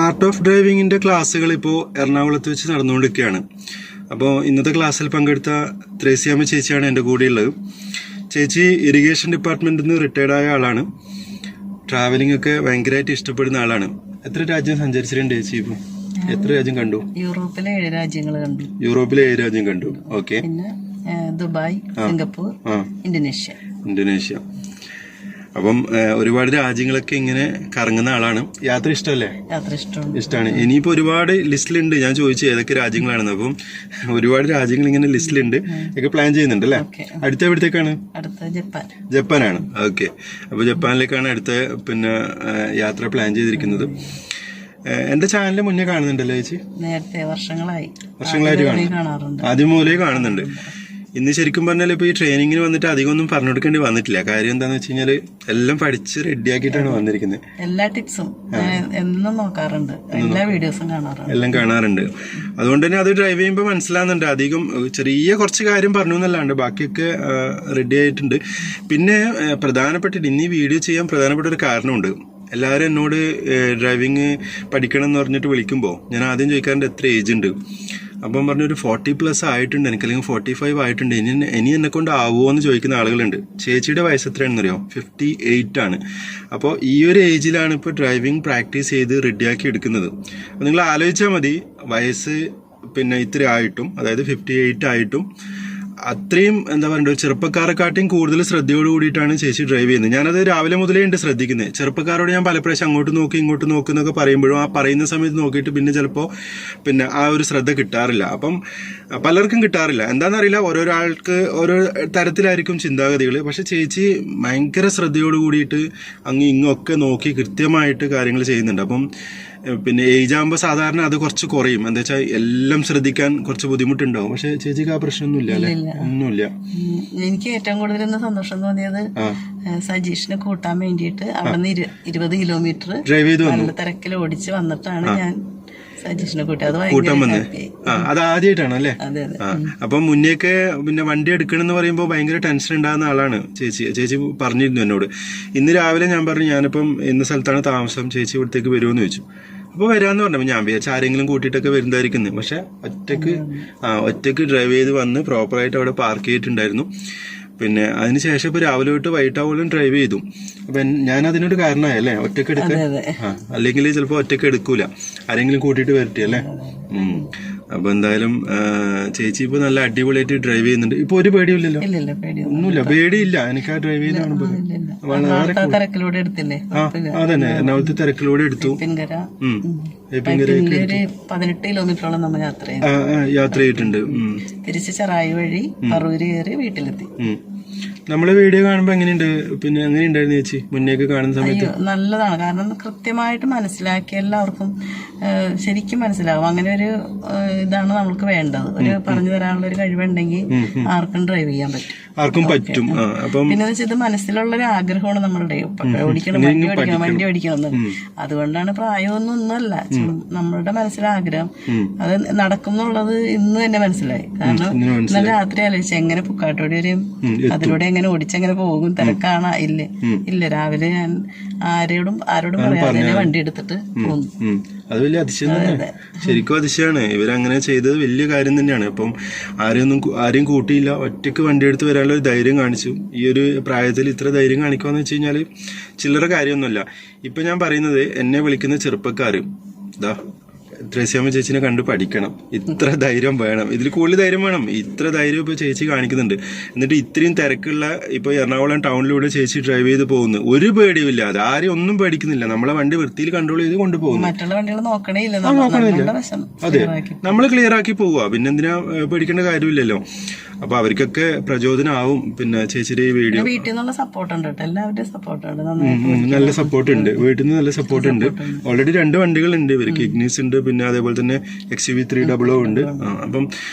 Art of ഡ്രൈവിങ്ങിന്റെ ക്ലാസ്സുകൾ ഇപ്പോൾ എറണാകുളത്ത് വെച്ച് നടന്നുകൊണ്ടിരിക്കുകയാണ്. അപ്പോൾ ഇന്നത്തെ ക്ലാസ്സിൽ പങ്കെടുത്ത ത്രേസ്യാമ്മ ചേച്ചിയാണ് എൻ്റെ കൂടെയുള്ളത്. ചേച്ചി ഇറിഗേഷൻ ഡിപ്പാർട്ട്മെന്റിൽ നിന്ന് റിട്ടയർഡായ ആളാണ്. ട്രാവലിംഗ് ഒക്കെ ഭയങ്കരമായിട്ട് ഇഷ്ടപ്പെടുന്ന ആളാണ്. എത്ര രാജ്യം സഞ്ചരിച്ചിട്ടുണ്ട് ചേച്ചി? ഇപ്പോൾ എത്ര രാജ്യം കണ്ടു? യൂറോപ്പിലെ 7 രാജ്യങ്ങൾ കണ്ടു. യൂറോപ്പിലെ 7 രാജ്യം കണ്ടു. ഓക്കെ. പിന്നെ ദുബായ്, സിംഗപ്പൂർ, ഇന്തോനേഷ്യ. അപ്പം ഒരുപാട് രാജ്യങ്ങളൊക്കെ ഇങ്ങനെ കറങ്ങുന്ന ആളാണ്. യാത്ര ഇഷ്ടമല്ലേ? യാത്ര ഇഷ്ടമാണ്. ഇനിയിപ്പോ ഒരുപാട് ലിസ്റ്റിലുണ്ട്. ഞാൻ ചോദിച്ചു ഏതൊക്കെ രാജ്യങ്ങളാണെന്ന്. അപ്പം ഒരുപാട് രാജ്യങ്ങൾ ഇങ്ങനെ ലിസ്റ്റിലുണ്ട്. ഒക്കെ പ്ലാൻ ചെയ്യുന്നുണ്ട് അല്ലേ? അടുത്ത എവിടത്തേക്കാണ്? ജപ്പാനാണ്. ഓക്കെ. അപ്പൊ ജപ്പാനിലേക്കാണ് അടുത്ത യാത്ര പ്ലാൻ ചെയ്തിരിക്കുന്നത്. എന്റെ ചാനലിന് മുന്നേ കാണുന്നുണ്ടല്ലോ ചേച്ചി? നേരത്തെ വർഷങ്ങളായിട്ട് കാണുന്നുണ്ട്. ആദ്യം മുതലേ കാണുന്നുണ്ട്. ഇന്ന് ശരിക്കും പറഞ്ഞാൽ ഇപ്പൊ ഈ ട്രെയിനിങ്ങിന് വന്നിട്ട് അധികം ഒന്നും പറഞ്ഞു കൊടുക്കേണ്ടി വന്നിട്ടില്ല. കാര്യം എന്താന്ന് വെച്ച് കഴിഞ്ഞാല് എല്ലാം പഠിച്ച് റെഡിയാക്കിയിട്ടാണ് വന്നിരിക്കുന്നത്. എല്ലാ ടിപ്സും എന്നും നോക്കാറുണ്ട്, എല്ലാ വീഡിയോസും കാണാറുണ്ട്, എല്ലാം കാണാറുണ്ട്. അതുകൊണ്ട് തന്നെ അത് ഡ്രൈവ് ചെയ്യുമ്പോൾ മനസ്സിലാകുന്നുണ്ട്. അധികം ചെറിയ കുറച്ച് കാര്യം പറഞ്ഞു എന്നല്ലാണ്ട് ബാക്കിയൊക്കെ റെഡി ആയിട്ടുണ്ട്. പിന്നെ പ്രധാനപ്പെട്ടിട്ട് ഇന്ന് ഈ വീഡിയോ ചെയ്യാൻ പ്രധാനപ്പെട്ട ഒരു കാരണമുണ്ട്. എല്ലാവരും എന്നോട് ഡ്രൈവിങ് പഠിക്കണം എന്ന് പറഞ്ഞിട്ട് വിളിക്കുമ്പോൾ ഞാൻ ആദ്യം ചോദിക്കാറുണ്ട് എത്ര ഏജ് ഉണ്ട്. അപ്പം പറഞ്ഞൊരു 40+ ആയിട്ടുണ്ട് എനിക്ക്, അല്ലെങ്കിൽ 45 ആയിട്ടുണ്ട്, ഇനി എന്നെ കൊണ്ട് ആവുമോ എന്ന് ചോദിക്കുന്ന ആളുകളുണ്ട്. ചേച്ചിയുടെ വയസ്സ് എത്രയാണെന്ന് അറിയോ? 58 ആണ്. അപ്പോൾ ഈ ഒരു ഏജിലാണ് ഇപ്പോൾ ഡ്രൈവിംഗ് പ്രാക്ടീസ് ചെയ്ത് റെഡിയാക്കി എടുക്കുന്നത്. അപ്പോൾ നിങ്ങൾ ആലോചിച്ചാൽ മതി, വയസ്സ് ഇത്ര ആയിട്ടും, അതായത് 58 ആയിട്ടും അത്രയും എന്താ പറയുക, ചെറുപ്പക്കാരെക്കാട്ടിയും കൂടുതൽ ശ്രദ്ധയോട് കൂടിയിട്ടാണ് ചേച്ചി ഡ്രൈവ് ചെയ്യുന്നത്. ഞാനത് രാവിലെ മുതലേ ഉണ്ട് ശ്രദ്ധിക്കുന്നത്. ചെറുപ്പക്കാരോട് ഞാൻ പല പ്രാവശ്യം അങ്ങോട്ട് നോക്കി ഇങ്ങോട്ട് നോക്കുന്നൊക്കെ പറയുമ്പോഴും ആ പറയുന്ന സമയത്ത് നോക്കിയിട്ട് ചിലപ്പോൾ ആ ഒരു ശ്രദ്ധ കിട്ടാറില്ല. അപ്പം പലർക്കും കിട്ടാറില്ല. എന്താണെന്നറിയില്ല, ഓരോരാൾക്ക് ഓരോ തരത്തിലായിരിക്കും ചിന്താഗതികൾ. പക്ഷെ ചേച്ചി ഭയങ്കര ശ്രദ്ധയോട് കൂടിയിട്ട് ഇങ്ങൊക്കെ നോക്കി കൃത്യമായിട്ട് കാര്യങ്ങൾ ചെയ്യുന്നുണ്ട്. അപ്പം ഏജ് ആകുമ്പോൾ സാധാരണ അത് കുറച്ച് കുറയും. എന്താ വെച്ചാൽ എല്ലാം ശ്രദ്ധിക്കാൻ കുറച്ച് ബുദ്ധിമുട്ടുണ്ടാവും. പക്ഷെ ചേച്ചിക്ക് ആ പ്രശ്നമൊന്നുമില്ല അല്ലേ? ഒന്നുമില്ല. എനിക്ക് ഏറ്റവും കൂടുതൽ സന്തോഷം തോന്നിയത് സജീഷിനെ കൂട്ടാൻ വേണ്ടിയിട്ട് അവിടെ നിന്ന് 20 കിലോമീറ്റർ ഡ്രൈവ് ചെയ്ത് നല്ല തിരക്കിൽ ഓടിച്ച് വന്നിട്ടാണ് ഞാൻ സജീഷിനെ കൂട്ടാൻ വന്നത്. അത് ആദ്യമായിട്ടാണ് അല്ലേ? അപ്പം മുന്നേക്ക് വണ്ടി എടുക്കണമെന്ന് പറയുമ്പോൾ ഭയങ്കര ടെൻഷൻ ഉണ്ടാകുന്ന ആളാണ് ചേച്ചി. ചേച്ചി പറഞ്ഞിരുന്നു എന്നോട്. ഇന്ന് രാവിലെ ഞാൻ പറഞ്ഞു ഞാനിപ്പം ഇന്ന സ്ഥലത്താണ് താമസം, ചേച്ചി ഇവിടത്തേക്ക് വരുമെന്ന് ചോദിച്ചു. അപ്പോൾ വരാമെന്ന് പറഞ്ഞപ്പോൾ ഞാൻ വിചാരിച്ചു ആരെങ്കിലും കൂട്ടിയിട്ടൊക്കെ വരുന്നതായിരിക്കുന്നത്. പക്ഷെ ഒറ്റയ്ക്ക് ഡ്രൈവ് ചെയ്ത് വന്ന് പ്രോപ്പറായിട്ട് അവിടെ പാർക്ക് ചെയ്തിട്ടുണ്ടായിരുന്നു. അതിനുശേഷം ഇപ്പോൾ രാവിലെ തൊട്ട് വൈകിട്ടാവോളം ഡ്രൈവ് ചെയ്തു. അപ്പം ഞാൻ അതിനൊരു കാരണമായല്ലേ ഒറ്റയ്ക്ക് എടുക്കാൻ. അല്ലെങ്കിൽ ചിലപ്പോൾ ഒറ്റയ്ക്ക് എടുക്കൂല, ആരെങ്കിലും കൂട്ടിയിട്ട് വരട്ടെ അല്ലേ? അപ്പൊ എന്തായാലും ചേച്ചി ഇപ്പൊ നല്ല അടിപൊളിയായിട്ട് ഡ്രൈവ് ചെയ്യുന്നുണ്ട്. ഇപ്പൊ ഒരു പേടിയില്ലല്ലോ? ഒന്നുമില്ല, പേടിയില്ല. എനിക്ക് ആ ഡ്രൈവ് ചെയ്യുന്ന കാണുമ്പോൾ അതന്നെ എറണാകുളത്ത് തിരക്കിലൂടെ എടുത്തു. 18 കിലോമീറ്ററോളം നമ്മൾ യാത്ര ചെയ്തിട്ടുണ്ട്. തിരിച്ച് ചെറായി വഴി പറവൂര് കയറി വീട്ടിലെത്തി. നമ്മളെ വീഡിയോ കാണുമ്പോ എങ്ങനെയുണ്ട്? എങ്ങനെയുണ്ടായിരുന്നു ചേച്ചി മുന്നേക്ക് കാണുന്ന സമയത്ത്? നല്ലതാണ്. കാരണം കൃത്യമായിട്ട് മനസ്സിലാക്കി എല്ലാവർക്കും ശരിക്കും മനസ്സിലാവും. അങ്ങനെ ഒരു ഇതാണ് നമുക്ക് വേണ്ടത്. ഒരു പറഞ്ഞു തരാനുള്ള ഒരു കഴിവുണ്ടെങ്കിൽ ആർക്കും ഡ്രൈവ് ചെയ്യാൻ പറ്റും. പിന്നെ ഇത് മനസ്സിലുള്ളൊരു ആഗ്രഹമാണ് നമ്മളുടെ. വണ്ടി ഓടിക്കണം. അതുകൊണ്ടാണ് പ്രായമൊന്നുമല്ല, നമ്മളുടെ മനസ്സിലെ ആഗ്രഹം. അത് നടക്കും എന്നുള്ളത് ഇന്ന് തന്നെ മനസ്സിലായി. കാരണം ഇന്നലെ രാത്രി ആലോചിച്ചു എങ്ങനെ പുക്കാട്ടോടി വരെയും അതിലൂടെ എങ്ങനെ ഓടിച്ചെങ്ങനെ പോകും. തിരക്കാണ് ഇല്ല. രാവിലെ ഞാൻ ആരോടും പറയാതെ വണ്ടി എടുത്തിട്ട് പോന്നു. അത് വലിയ അതിശയം തന്നെ, ശരിക്കും അതിശയമാണ്. ഇവരങ്ങനെ ചെയ്തത് വലിയ കാര്യം തന്നെയാണ്. അപ്പം ആരെയും കൂട്ടിയില്ല, ഒറ്റയ്ക്ക് വണ്ടി എടുത്ത് വരാനുള്ള ഒരു ധൈര്യം കാണിച്ചു. ഈ ഒരു പ്രായത്തിൽ ഇത്ര ധൈര്യം കാണിക്കാന്ന് വെച്ച് കഴിഞ്ഞാൽ ചില്ലറ കാര്യമൊന്നുമല്ല. ഇപ്പൊ ഞാൻ പറയുന്നത്, എന്നെ വിളിക്കുന്ന ചെറുപ്പക്കാര് ത്രേസ്യാമ്മ ചേച്ചിനെ കണ്ട് പഠിക്കണം. ഇത്ര ധൈര്യം വേണം, ഇതിൽ കൂടുതൽ ധൈര്യം വേണം. ഇത്ര ധൈര്യം ഇപ്പൊ ചേച്ചി കാണിക്കുന്നുണ്ട്. എന്നിട്ട് ഇത്രയും തിരക്കുള്ള ഇപ്പൊ എറണാകുളം ടൗണിലൂടെ ചേച്ചി ഡ്രൈവ് ചെയ്ത് പോകുന്നു, ഒരു പേടിയും ഇല്ലാതെ. ആരെയും ഒന്നും പേടിക്കുന്നില്ല. നമ്മളെ വണ്ടി വൃത്തിയിൽ കൺട്രോൾ ചെയ്ത് കൊണ്ടുപോകുന്നു. നോക്കണില്ല. അതെ, നമ്മൾ ക്ലിയർ ആക്കി പോവുക. പിന്നെന്തിനാ പേടിക്കേണ്ട കാര്യമില്ലല്ലോ. അപ്പൊ അവർക്കൊക്കെ പ്രചോദനമാവും. ചേച്ചിയുടെ ഈ വീഡിയോ വീട്ടിൽ നിന്നുള്ള സപ്പോർട്ടുണ്ട്, എല്ലാവരുടെയും സപ്പോർട്ടുണ്ട്. നല്ല സപ്പോർട്ട് ഉണ്ട്, വീട്ടിൽ നിന്ന് നല്ല സപ്പോർട്ട് ഉണ്ട്. ഓൾറെഡി 2 വണ്ടികളുണ്ട് ഇവർക്ക്. ഇഗ്നിസ് ഉണ്ട്, പിന്നെ അതേപോലെ തന്നെ XUV 300 ഉണ്ട്. അപ്പം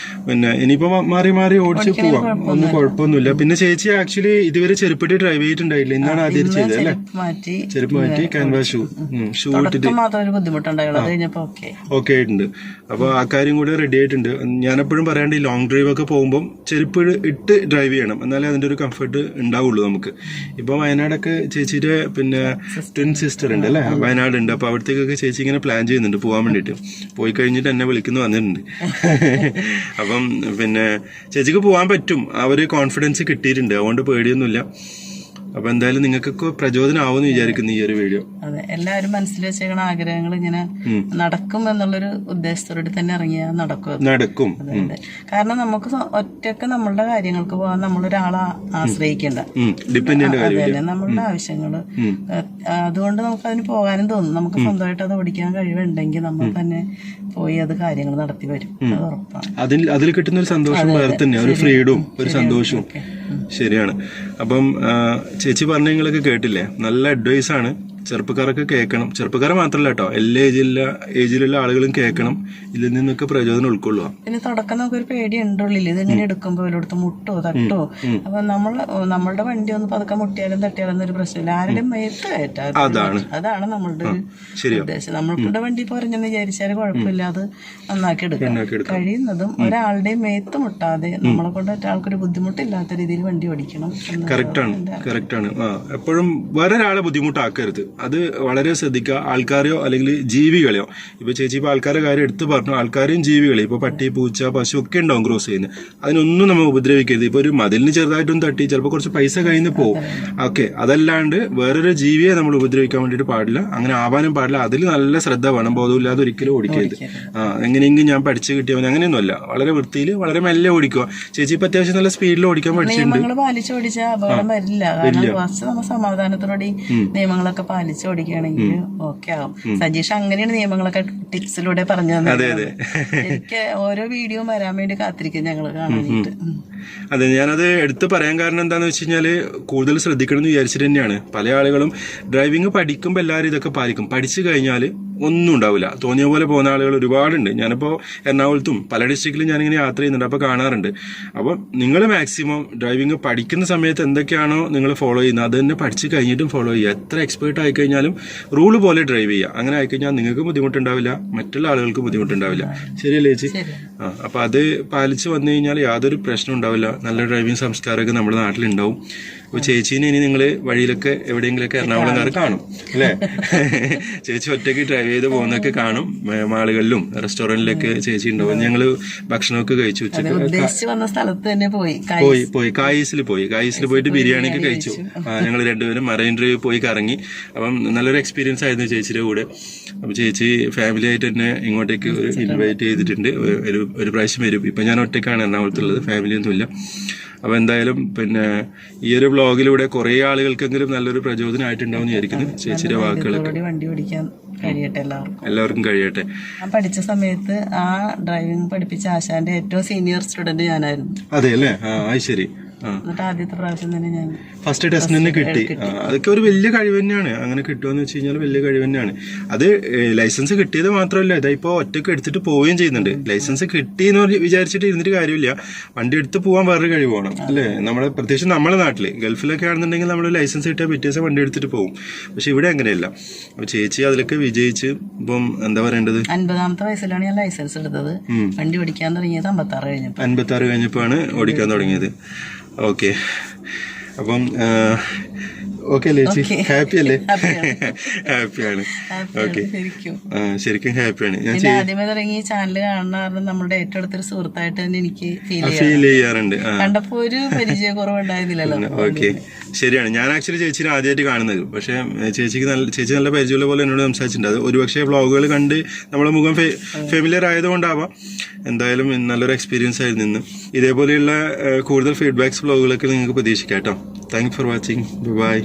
പിന്നെ ഇനിയിപ്പോ മാറി മാറി ഓടിച്ച് പോവാം, ഒന്നും കുഴപ്പമൊന്നുമില്ല. പിന്നെ ചേച്ചി ആക്ച്വലി ഇതുവരെ ചെരുപ്പിട്ട് ഡ്രൈവ് ചെയ്തിട്ടുണ്ടായില്ല, ഇന്നാണ് ആദ്യം ചെയ്തത് അല്ലേ? ചെരുപ്പ് മാറ്റി ക്യാൻവാസ് ഷൂ ഇട്ടിട്ട് ഓക്കെ ആയിട്ടുണ്ട്. അപ്പൊ ആ കാര്യം കൂടെ റെഡി ആയിട്ടുണ്ട്. ഞാനെപ്പോഴും പറയാണ്ട് ഈ ലോങ് ഡ്രൈവ് ഒക്കെ പോകുമ്പോൾ ചെരുപ്പ് ഇട്ട് ഡ്രൈവ് ചെയ്യണം, എന്നാലേ അതിന്റെ ഒരു കംഫർട്ട് ഉണ്ടാവുള്ളൂ നമുക്ക്. ഇപ്പൊ വയനാടൊക്കെ ചേച്ചിയുടെ പിന്നെ ട്വിൻ സിസ്റ്റർ ഉണ്ട് അല്ലേ, വയനാട് ഉണ്ട്. അപ്പൊ അവിടത്തേക്കൊക്കെ ചേച്ചി ഇങ്ങനെ പ്ലാൻ ചെയ്യുന്നുണ്ട് പോകാൻ വേണ്ടിയിട്ട്. പോയി കഴിഞ്ഞിട്ട് എന്നെ വിളിക്കുന്നു വന്നിട്ടുണ്ട്. അപ്പം പിന്നെ ചേച്ചിക്ക് പോകാൻ പറ്റും, ആ ഒരു കോൺഫിഡൻസ് കിട്ടിയിട്ടുണ്ട്, അതുകൊണ്ട് പേടിയൊന്നുമില്ല. അപ്പൊ എന്തായാലും നിങ്ങൾക്കൊക്കെ പ്രചോദനമാവുമെന്ന് വിചാരിക്കുന്നു ഈ ഒരു വീഡിയോ. അതെ, എല്ലാവരും മനസ്സിൽ വെച്ചേക്കണ ആഗ്രഹങ്ങൾ ഇങ്ങനെ നടക്കും എന്നുള്ളൊരു ഉദ്ദേശത്തോടെ തന്നെ ഇറങ്ങിയാൽ നടക്കും. കാരണം നമുക്ക് ഒറ്റക്ക് നമ്മളുടെ കാര്യങ്ങൾക്ക് പോകാൻ നമ്മളൊരാളെ ആശ്രയിക്കണ്ട, അതെ, നമ്മളുടെ ആവശ്യങ്ങള്. അതുകൊണ്ട് നമുക്ക് അതിന് പോകാനും തോന്നും. നമുക്ക് സ്വന്തമായിട്ട് അത് ഓടിക്കാൻ കഴിവുണ്ടെങ്കിൽ നമ്മൾ തന്നെ പോയി അത് കാര്യങ്ങൾ നടത്തി വരും, അത് ഉറപ്പാണ്. അതിൽ കിട്ടുന്ന ഒരു സന്തോഷം വേറെ തന്നെ, ഒരു ഫ്രീഡവും ഒരു സന്തോഷവും. ശരിയാണ്. അപ്പം ചേച്ചി പറഞ്ഞ നിങ്ങളൊക്കെ കേട്ടില്ലേ, നല്ല അഡ്വൈസ് ആണ്. ചെറുപ്പക്കാരൊക്കെ കേൾക്കണം. ചെറുപ്പക്കാരെ മാത്രമല്ല കേട്ടോ, എല്ലാ ഏജിലുള്ള ആളുകളും കേൾക്കണം. ഇതിൽ നിന്നൊക്കെ പ്രചോദനം ഉൾക്കൊള്ളുക. പിന്നെ തുടക്കം നമുക്ക് ഒരു പേടി ഉണ്ടുള്ളിൽ, ഇതിങ്ങനെ എടുക്കുമ്പോൾ എല്ലായിടത്തും മുട്ടോ തട്ടോ. അപ്പൊ നമ്മളുടെ വണ്ടി ഒന്ന് പതുക്കെ മുട്ടിയാലും തട്ടിയാലും ഒരു പ്രശ്നമില്ല, ആരുടെയും മേത്ത് കയറ്റാം. അതാണ് നമ്മളുടെ ഒരു ഉദ്ദേശം. നമ്മളുടെ വണ്ടി പറഞ്ഞെന്ന് വിചാരിച്ചാൽ കുഴപ്പമില്ല, അത് നന്നാക്കി എടുക്കണം. കഴിയുന്നതും ഒരാളുടെയും മേത്ത് മുട്ടാതെ നമ്മളെ കൊണ്ട് ഒരാൾക്കൊരു ബുദ്ധിമുട്ടില്ലാത്ത രീതിയിൽ വണ്ടി ഓടിക്കണം. കറക്റ്റാണ്. എപ്പോഴും വേറൊരാളെ ബുദ്ധിമുട്ടാക്കരുത്, അത് വളരെ ശ്രദ്ധിക്കുക. ആൾക്കാരെയോ അല്ലെങ്കിൽ ജീവികളെയോ, ഇപ്പൊ ചേച്ചി ഇപ്പൊ ആൾക്കാരുടെ കാര്യം എടുത്ത് പറഞ്ഞു, ആൾക്കാരെയും ജീവികളെയും ഇപ്പൊ പട്ടി, പൂച്ച, പശു ഒക്കെ ഉണ്ടാവും ക്രോസ് ചെയ്യുന്നത്, അതിനൊന്നും നമ്മൾ ഉപദ്രവിക്കരുത്. ഇപ്പൊ ഒരു മതിലിന് ചെറുതായിട്ടൊന്നും തട്ടി ചിലപ്പോൾ കുറച്ച് പൈസ കയ്യിൽ നിന്ന് പോകും, ഓക്കെ. അതല്ലാണ്ട് വേറൊരു ജീവിയെ നമ്മൾ ഉപദ്രവിക്കാൻ വേണ്ടിയിട്ട് പാടില്ല, അങ്ങനെ ആവാനും പാടില്ല. അതിൽ നല്ല ശ്രദ്ധ വേണം, ബോധമില്ലാതെ ഒരിക്കലും ഓടിക്കരുത്. എങ്ങനെയെങ്കിലും ഞാൻ പഠിച്ചു കിട്ടിയവൻ അങ്ങനെയൊന്നുമല്ല, വളരെ വൃത്തിയിൽ വളരെ മെല്ലെ ഓടിക്കുക. ചേച്ചി ഇപ്പൊ അത്യാവശ്യം നല്ല സ്പീഡിൽ ഓടിക്കാൻ പഠിച്ചിട്ടുണ്ട്. പാലിച്ചോടിച്ചാൽ അപകടം വരില്ല, കാരണം കുറച്ച് നമ്മൾ സമാധാനത്തോടെ നിയമങ്ങളൊക്കെ പാലിച്ചോടിക്കുകയാണെങ്കിൽ ഓക്കെ ആവും. സജീഷ് അങ്ങനെയാണ് നിയമങ്ങളൊക്കെ ടിപ്സിലൂടെ പറഞ്ഞു തന്നെ. എനിക്ക് ഓരോ വീഡിയോ വരാൻ വേണ്ടി കാത്തിരിക്കും ഞങ്ങൾ കാണാനായിട്ട്. അതെ, ഞാനത് എടുത്ത് പറയാൻ കാരണം എന്താണെന്ന് വെച്ച് കഴിഞ്ഞാൽ കൂടുതൽ ശ്രദ്ധിക്കണം എന്ന് വിചാരിച്ചിട്ട് തന്നെയാണ്. പല ആളുകളും ഡ്രൈവിംഗ് പഠിക്കുമ്പോൾ എല്ലാവരും ഇതൊക്കെ പാലിക്കും, പഠിച്ചു കഴിഞ്ഞാൽ ഒന്നും ഉണ്ടാവില്ല, തോന്നിയ പോലെ പോകുന്ന ആളുകൾ ഒരുപാടുണ്ട്. ഞാനിപ്പോൾ എറണാകുളത്തും പല ഡിസ്ട്രിക്റ്റിലും ഞാനിങ്ങനെ യാത്ര ചെയ്യുന്നുണ്ട്, അപ്പോൾ കാണാറുണ്ട്. അപ്പോൾ നിങ്ങൾ മാക്സിമം ഡ്രൈവിംഗ് പഠിക്കുന്ന സമയത്ത് എന്തൊക്കെയാണോ നിങ്ങൾ ഫോളോ ചെയ്യുന്നത് അത് തന്നെ പഠിച്ച് കഴിഞ്ഞിട്ടും ഫോളോ ചെയ്യുക. എത്ര എക്സ്പേർട്ട് ആയിക്കഴിഞ്ഞാലും റൂള് പോലെ ഡ്രൈവ് ചെയ്യുക. അങ്ങനെ ആയിക്കഴിഞ്ഞാൽ നിങ്ങൾക്ക് ബുദ്ധിമുട്ടുണ്ടാവില്ല, മറ്റുള്ള ആളുകൾക്ക് ബുദ്ധിമുട്ടുണ്ടാവില്ല. ശരിയല്ലേ ചേച്ചി? അപ്പോൾ അത് പാലിച്ച് വന്നു കഴിഞ്ഞാൽ യാതൊരു പ്രശ്നം ഉണ്ടാവില്ല. നല്ല ഡ്രൈവിംഗ് സംസ്കാരമൊക്കെ നമ്മുടെ നാട്ടിലുണ്ടാവും. അപ്പോൾ ചേച്ചീനെ ഇനി നിങ്ങൾ വഴിയിലൊക്കെ എവിടെയെങ്കിലൊക്കെ എറണാകുളംകാർ കാണും അല്ലേ? ചേച്ചി ഒറ്റയ്ക്ക് ഡ്രൈവ് ചെയ്ത് പോകുന്നൊക്കെ കാണും. മാളുകളിലും റെസ്റ്റോറൻറ്റിലൊക്കെ ചേച്ചി ഉണ്ടാവും. ഞങ്ങള് ഭക്ഷണമൊക്കെ കഴിച്ചു, പോയി കായീസിൽ പോയിട്ട് ബിരിയാണിയൊക്കെ കഴിച്ചു. ഞങ്ങൾ രണ്ടുപേരും മറൈൻ ഡ്രൈവ് പോയി കറങ്ങി. അപ്പം നല്ലൊരു എക്സ്പീരിയൻസ് ആയിരുന്നു ചേച്ചിയുടെ കൂടെ. അപ്പം ചേച്ചി ഫാമിലി ആയിട്ട് തന്നെ ഇങ്ങോട്ടേക്ക് ഇൻവൈറ്റ് ചെയ്തിട്ടുണ്ട്. ഒരു പ്രാവശ്യം വരും. ഇപ്പം ഞാൻ ഒറ്റയ്ക്കാണ് എറണാകുളത്തുള്ളത്, ഫാമിലിയൊന്നുമില്ല. അപ്പോൾ എന്തായാലും പിന്നെ ഈ ഒരു വ്ളോഗിലൂടെ കുറേ ആളുകൾക്കെങ്കിലും നല്ലൊരു പ്രചോദനമായിട്ടുണ്ടാവും വിചാരിക്കുന്നു ചേച്ചിയുടെ വാക്കുകളൊക്കെ. വണ്ടി ഓടിക്കാൻ കഴിയട്ടെ എല്ലാവർക്കും കഴിയട്ടെ. ഞാൻ പഠിച്ച സമയത്ത് ആ ഡ്രൈവിംഗ് പഠിപ്പിച്ച ആശാന്റെ ഏറ്റവും സീനിയർ സ്റ്റുഡന്റ് ഞാനായിരുന്നു. അതെ അല്ലേ? ശരി. എന്നിട്ട് ആദ്യത്തെ പ്രാവശ്യം തന്നെ ഞാൻ ഫസ്റ്റ് ടെസ്റ്റ് തന്നെ കിട്ടി. അതൊക്കെ ഒരു വലിയ കഴിവ് തന്നെയാണ്. അങ്ങനെ കിട്ടുമെന്ന് വെച്ച് കഴിഞ്ഞാൽ വലിയ കഴിവ് തന്നെയാണ്. അത് ലൈസൻസ് കിട്ടിയത് മാത്രമല്ല, ഇതാ ഇപ്പോൾ ഒറ്റയ്ക്ക് എടുത്തിട്ട് പോവുകയും ചെയ്യുന്നുണ്ട്. ലൈസൻസ് കിട്ടിയെന്ന് വിചാരിച്ചിട്ട് ഇരുന്നിട്ട് കാര്യമില്ല, വണ്ടി എടുത്ത് പോകാൻ വേറൊരു കഴിവ് വേണം അല്ലേ? നമ്മുടെ പ്രത്യേകിച്ച് നമ്മുടെ നാട്ടിൽ, ഗൾഫിലൊക്കെ ആണെന്നുണ്ടെങ്കിൽ നമ്മൾ ലൈസൻസ് കിട്ടിയാൽ പിറ്റേ ദിവസം വണ്ടി എടുത്തിട്ട് പോകും. പക്ഷെ ഇവിടെ അങ്ങനെയല്ല. അപ്പോൾ ചേച്ചി അതിലൊക്കെ വിജയിച്ച് ഇപ്പം എന്താ പറയേണ്ടത്, 50ാമത്തെ വയസ്സിലാണ് ഞാൻ ലൈസൻസ് എടുത്തത്. വണ്ടി ഓടിക്കാൻ തുടങ്ങിയത് 56 കഴിഞ്ഞപ്പോഴാണ് ഓടിക്കാൻ തുടങ്ങിയത്. ഓക്കെ, അപ്പം ഓക്കെ അല്ലേ ചേച്ചി? ഹാപ്പി അല്ലേ? ഹാപ്പിയാണ്. ഓക്കെ, ശരിക്കും ഹാപ്പിയാണ്. ഞാൻ ആദ്യമേ തുടങ്ങി ചാനൽ കാണുന്ന കാരണം നമ്മുടെ ഏറ്റവും അടുത്തൊരു സുഹൃത്തായിട്ട് തന്നെ എനിക്ക് ഫീൽ ചെയ്യാറുണ്ട്. കണ്ടപ്പോ ഒരു പരിചയക്കുറവുണ്ടായിരുന്നില്ലല്ലോ. ഓക്കെ, ശരിയാണ്. ഞാൻ ആക്ച്വലി ചേച്ചിനെ ആദ്യമായിട്ട് കാണുന്നത്. പക്ഷെ ചേച്ചി നല്ല പരിചയമുള്ള പോലെ എന്നോട് സംസാരിച്ചിട്ടുണ്ട്. അത് ഒരുപക്ഷെ വ്ളോഗുകൾ കണ്ട് നമ്മളെ മുഖം ഫെമിലിയർ ആയതുകൊണ്ടാവാം. എന്തായാലും നല്ലൊരു എക്സ്പീരിയൻസ് ആയിരുന്നു ഇന്ന്. ഇതേപോലെയുള്ള കൂടുതൽ ഫീഡ്ബാക്സ് വ്ളോഗുകളൊക്കെ നിങ്ങൾക്ക് പ്രതീക്ഷിക്കാം കേട്ടോ. Thank you for watching. By.